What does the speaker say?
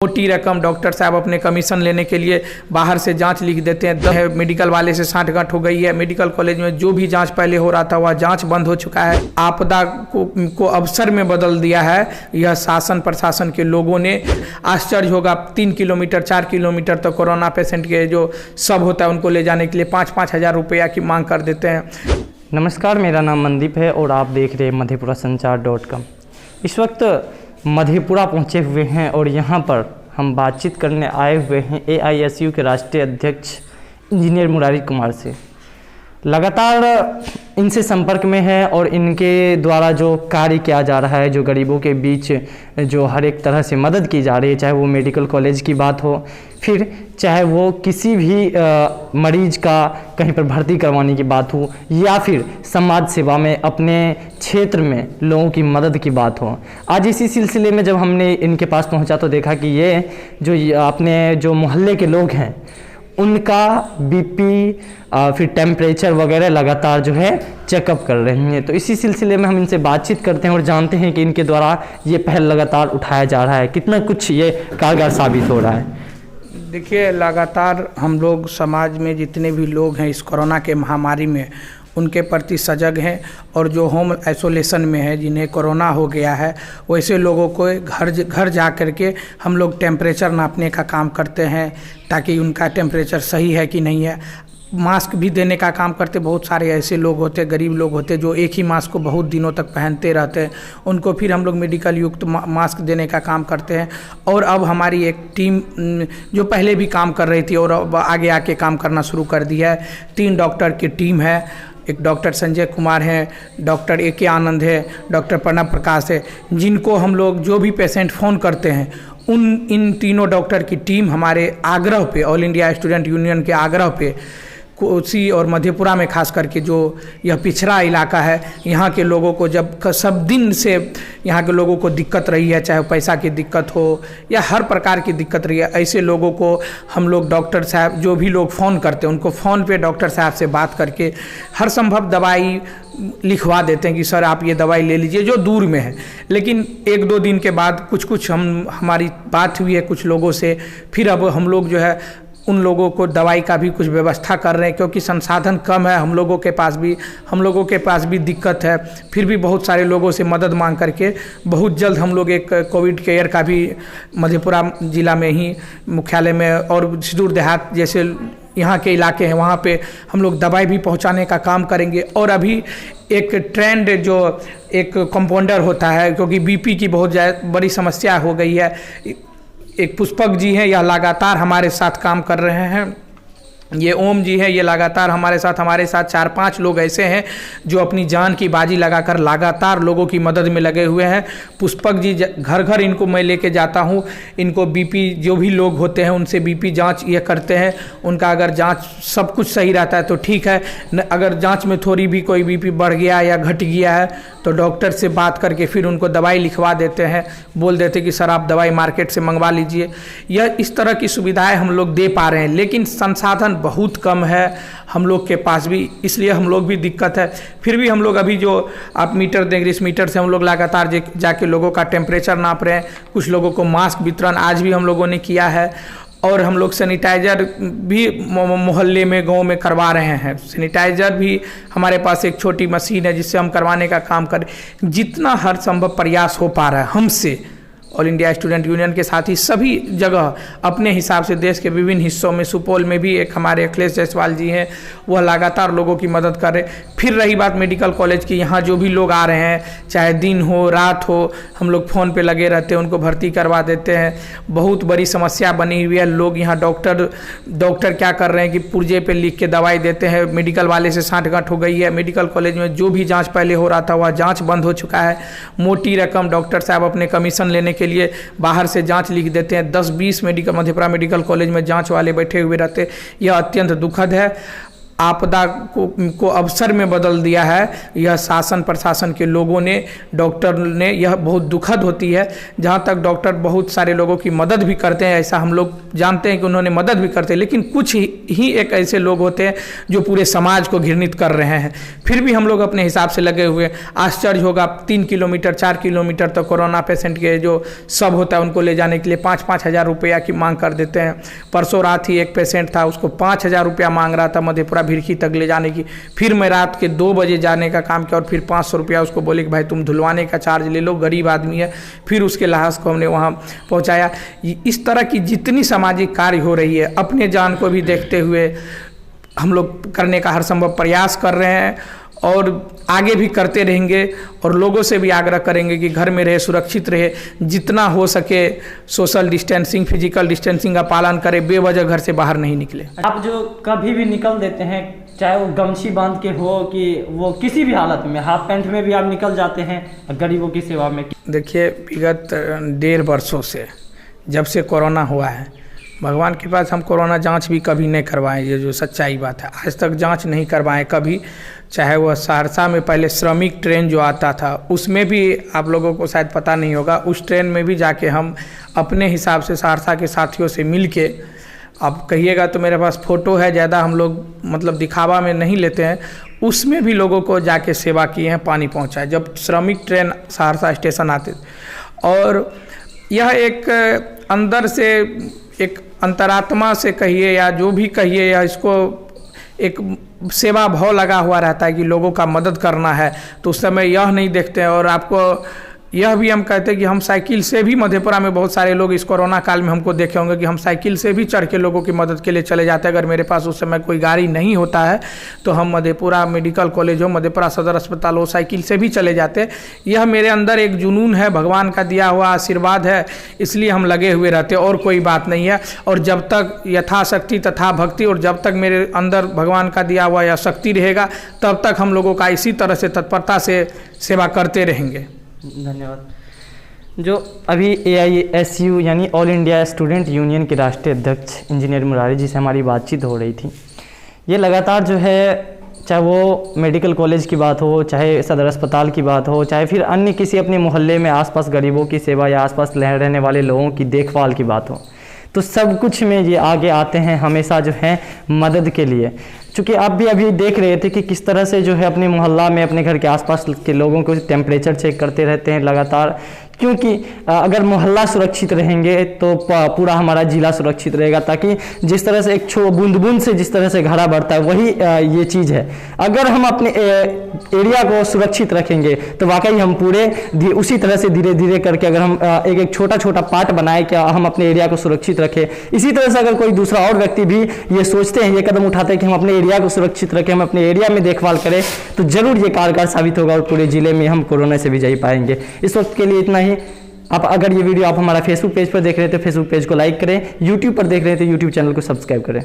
मोटी रकम डॉक्टर साहब अपने कमीशन लेने के लिए बाहर से जांच लिख देते हैं। मेडिकल वाले से साठगांठ हो गई है। मेडिकल कॉलेज में जो भी जांच पहले हो रहा था वह जांच बंद हो चुका है। आपदा को अवसर में बदल दिया है यह शासन प्रशासन के लोगों ने। आश्चर्य होगा, 3 किलोमीटर 4 किलोमीटर तक कोरोना पेशेंट के जो सब होता है उनको ले जाने के लिए 5-5 हज़ार रुपया की मांग कर देते हैं। नमस्कार, मेरा नाम मनदीप है और आप देख रहे हैं मधेपुरासंचार.com। इस वक्त मधेपुरा पहुंचे हुए हैं और यहां पर हम बातचीत करने आए हुए हैं AISU के राष्ट्रीय अध्यक्ष इंजीनियर मुरारी कुमार से। लगातार इनसे संपर्क में है और इनके द्वारा जो कार्य किया जा रहा है, जो गरीबों के बीच जो हर एक तरह से मदद की जा रही है, चाहे वो मेडिकल कॉलेज की बात हो, फिर चाहे वो किसी भी मरीज का कहीं पर भर्ती करवाने की बात हो, या फिर समाज सेवा में अपने क्षेत्र में लोगों की मदद की बात हो। आज इसी सिलसिले में जब हमने इनके पास पहुंचा तो देखा कि ये जो अपने जो मोहल्ले के लोग हैं उनका BP फिर टेम्परेचर वगैरह लगातार जो है चेकअप कर रहे हैं। तो इसी सिलसिले में हम इनसे बातचीत करते हैं और जानते हैं कि इनके द्वारा ये पहल लगातार उठाया जा रहा है, कितना कुछ ये कारगर साबित हो रहा है। देखिए, लगातार हम लोग समाज में जितने भी लोग हैं इस कोरोना के महामारी में उनके प्रति सजग हैं, और जो होम आइसोलेशन में है, जिन्हें कोरोना हो गया है, वैसे लोगों को घर जा कर के हम लोग टेम्परेचर नापने का काम करते हैं ताकि उनका टेम्परेचर सही है कि नहीं है। मास्क भी देने का काम करते। बहुत सारे ऐसे लोग होते, गरीब लोग होते जो एक ही मास्क को बहुत दिनों तक पहनते रहते हैं, उनको फिर हम लोग मेडिकल युक्त मास्क देने का काम करते हैं। और अब हमारी एक टीम जो पहले भी काम कर रही थी और अब आगे आके काम करना शुरू कर दिया है। 3 डॉक्टर की टीम है। एक डॉक्टर संजय कुमार हैं, डॉक्टर AK आनंद है, डॉक्टर प्रणव प्रकाश है, जिनको हम लोग जो भी पेशेंट फ़ोन करते हैं इन तीनों डॉक्टर की टीम हमारे आग्रह पे, ऑल इंडिया स्टूडेंट यूनियन के आग्रह पे, कोसी और मधेपुरा में खास करके जो यह पिछड़ा इलाका है, यहाँ के लोगों को जब सब दिन से यहाँ के लोगों को दिक्कत रही है, चाहे पैसा की दिक्कत हो या हर प्रकार की दिक्कत रही है, ऐसे लोगों को हम लोग डॉक्टर साहब जो भी लोग फ़ोन करते हैं उनको फ़ोन पे डॉक्टर साहब से बात करके हर संभव दवाई लिखवा देते हैं कि सर आप ये दवाई ले लीजिए जो दूर में है। लेकिन 1-2 दिन के बाद कुछ हमारी बात हुई है कुछ लोगों से, फिर अब हम लोग जो है उन लोगों को दवाई का भी कुछ व्यवस्था कर रहे हैं, क्योंकि संसाधन कम है हम लोगों के पास भी दिक्कत है। फिर भी बहुत सारे लोगों से मदद मांग करके बहुत जल्द हम लोग एक कोविड केयर का भी मधेपुरा ज़िला में ही मुख्यालय में और सुदूर देहात जैसे यहाँ के इलाके हैं वहाँ पे हम लोग दवाई भी पहुँचाने का काम करेंगे। और अभी एक ट्रेंड जो एक कंपाउंडर होता है, क्योंकि BP की बहुत बड़ी समस्या हो गई है, एक पुष्पक जी हैं, यह लगातार हमारे साथ काम कर रहे हैं। ये ओम जी हैं, ये लगातार हमारे साथ 4-5 लोग ऐसे हैं जो अपनी जान की बाजी लगाकर लगातार लोगों की मदद में लगे हुए हैं। पुष्पक जी घर घर इनको मैं लेके जाता हूँ, इनको BP जो भी लोग होते हैं उनसे BP जांच ये करते हैं। उनका अगर जांच सब कुछ सही रहता है तो ठीक है, अगर जांच में थोड़ी भी कोई BP बढ़ गया या घट गया है तो डॉक्टर से बात करके फिर उनको दवाई लिखवा देते हैं, बोल देते कि सर आप दवाई मार्केट से मंगवा लीजिए। यह इस तरह की सुविधाएँ हम लोग दे पा रहे हैं, लेकिन संसाधन बहुत कम है हम लोग के पास भी, इसलिए हम लोग भी दिक्कत है। फिर भी हम लोग अभी जो आप मीटर देंगे, इस मीटर से हम लोग लगातार जाके लोगों का टेम्परेचर नाप रहे हैं। कुछ लोगों को मास्क वितरण आज भी हम लोगों ने किया है, और हम लोग सैनिटाइज़र भी मोहल्ले में गांव में करवा रहे हैं। सैनिटाइज़र भी हमारे पास एक छोटी मशीन है जिससे हम करवाने का काम करें। जितना हर संभव प्रयास हो पा रहा है हमसे, ऑल इंडिया स्टूडेंट यूनियन के साथ ही सभी जगह अपने हिसाब से देश के विभिन्न हिस्सों में, सुपौल में भी एक हमारे अखिलेश जायसवाल जी हैं, वह लगातार लोगों की मदद कर रहे हैं। फिर रही बात मेडिकल कॉलेज की, यहाँ जो भी लोग आ रहे हैं, चाहे दिन हो रात हो, हम लोग फ़ोन पे लगे रहते हैं, उनको भर्ती करवा देते हैं। बहुत बड़ी समस्या बनी हुई है। लोग यहाँ डॉक्टर क्या कर रहे हैं कि पुर्जे पे लिख के दवाई देते हैं। मेडिकल वाले से साठगांठ हो गई है। मेडिकल कॉलेज में जो भी जाँच पहले हो रहा था वह जाँच बंद हो चुका है। मोटी रकम डॉक्टर साहब अपने कमीशन लेने के लिए बाहर से जांच लिख देते हैं। 10-20 मधेपुरा मेडिकल कॉलेज में जांच वाले बैठे हुए रहते। यह अत्यंत दुखद है। आपदा को अवसर में बदल दिया है। यह शासन प्रशासन के लोगों ने, डॉक्टर ने, यह बहुत दुखद होती है। जहाँ तक डॉक्टर बहुत सारे लोगों की मदद भी करते हैं, ऐसा हम लोग जानते हैं कि उन्होंने मदद भी करते हैं, लेकिन कुछ ही एक ऐसे लोग होते हैं जो पूरे समाज को घृणित कर रहे हैं। फिर भी हम लोग अपने हिसाब से लगे हुए। आश्चर्य होगा, 3 किलोमीटर 4 किलोमीटर तक कोरोना पेशेंट के जो सब होता है उनको ले जाने के लिए 5-5 हज़ार रुपया की मांग कर देते हैं। परसों रात ही एक पेशेंट था, उसको 5 हज़ार रुपया मांग रहा था मधेपुरा भिरखी तक ले जाने की। फिर मैं रात के 2 बजे जाने का काम किया और फिर 500 रुपया उसको बोले कि भाई तुम धुलवाने का चार्ज ले लो, गरीब आदमी है। फिर उसके लाश को हमने वहाँ पहुँचाया। इस तरह की जितनी सामाजिक कार्य हो रही है, अपने जान को भी देखते हुए हम लोग करने का हर संभव प्रयास कर रहे हैं और आगे भी करते रहेंगे। और लोगों से भी आग्रह करेंगे कि घर में रहे, सुरक्षित रहे, जितना हो सके सोशल डिस्टेंसिंग, फिजिकल डिस्टेंसिंग का पालन करें, बेवजह घर से बाहर नहीं निकले। आप जो कभी भी निकल देते हैं, चाहे वो गमछी बांध के हो कि वो किसी भी हालत में, हाफ पैंट में भी आप निकल जाते हैं गरीबों की सेवा में। देखिए, विगत 1.5 वर्षों से जब से कोरोना हुआ है, भगवान के पास हम कोरोना जांच भी कभी नहीं करवाएं, ये जो सच्चाई बात है। आज तक जांच नहीं करवाएं कभी। चाहे वह सहरसा में पहले श्रमिक ट्रेन जो आता था, उसमें भी आप लोगों को शायद पता नहीं होगा, उस ट्रेन में भी जाके हम अपने हिसाब से सहरसा के साथियों से मिल के, आप कहिएगा तो मेरे पास फ़ोटो है, ज़्यादा हम लोग मतलब दिखावा में नहीं लेते हैं, उसमें भी लोगों को जाके सेवा किए हैं, पानी पहुँचाए जब श्रमिक ट्रेन सहरसा स्टेशन आते। और यह एक अंदर से एक अंतरात्मा से कहिए या जो भी कहिए, या इसको एक सेवा भाव लगा हुआ रहता है कि लोगों का मदद करना है, तो उस समय यह नहीं देखते हैं। और आपको यह भी हम कहते हैं कि हम साइकिल से भी, मधेपुरा में बहुत सारे लोग इस कोरोना काल में हमको देखे होंगे कि हम साइकिल से भी चढ़ के लोगों की मदद के लिए चले जाते हैं। अगर मेरे पास उस समय कोई गाड़ी नहीं होता है तो हम मधेपुरा मेडिकल कॉलेज हो, मधेपुरा सदर अस्पताल हो, साइकिल से भी चले जाते हैं। यह मेरे अंदर एक जुनून है, भगवान का दिया हुआ आशीर्वाद है, इसलिए हम लगे हुए रहते हैं, और कोई बात नहीं है। और जब तक यथाशक्ति तथा भक्ति, और जब तक मेरे अंदर भगवान का दिया हुआ यह शक्ति रहेगा, तब तक हम लोगों का इसी तरह से तत्परता से सेवा करते रहेंगे। धन्यवाद। जो अभी AISU यानी ऑल इंडिया स्टूडेंट यूनियन के राष्ट्रीय अध्यक्ष इंजीनियर मुरारी जी से हमारी बातचीत हो रही थी, ये लगातार जो है, चाहे वो मेडिकल कॉलेज की बात हो, चाहे सदर अस्पताल की बात हो, चाहे फिर अन्य किसी अपने मोहल्ले में आसपास गरीबों की सेवा या आसपास रहने वाले लोगों की देखभाल की बात हो, तो सब कुछ में ये आगे आते हैं हमेशा जो है मदद के लिए। चूँकि आप भी अभी देख रहे थे कि किस तरह से जो है अपने मोहल्ला में, अपने घर के आसपास के लोगों को टेम्परेचर चेक करते रहते हैं लगातार, क्योंकि अगर मोहल्ला सुरक्षित रहेंगे तो पूरा हमारा ज़िला सुरक्षित रहेगा। ताकि जिस तरह से एक बूंद बूंद से जिस तरह से घड़ा बढ़ता है, वही ये चीज़ है। अगर हम अपने एरिया को सुरक्षित रखेंगे तो वाकई हम पूरे उसी तरह से धीरे धीरे करके, अगर हम एक एक छोटा छोटा पार्ट बनाए कि हम अपने एरिया को सुरक्षित रखें, इसी तरह से अगर कोई दूसरा और व्यक्ति भी ये सोचते हैं, ये कदम उठाते हैं कि हम अपने एरिया को सुरक्षित रखें, हम अपने एरिया में देखभाल करें, तो ज़रूर ये कारगर साबित होगा और पूरे ज़िले में हम कोरोना से भी जी पाएंगे। इस वक्त के लिए इतना ही। आप अगर ये वीडियो आप हमारा फेसबुक पेज पर देख रहे हैं तो फेसबुक पेज को लाइक करें, यूट्यूब पर देख रहे हैं तो यूट्यूब चैनल को सब्सक्राइब करें।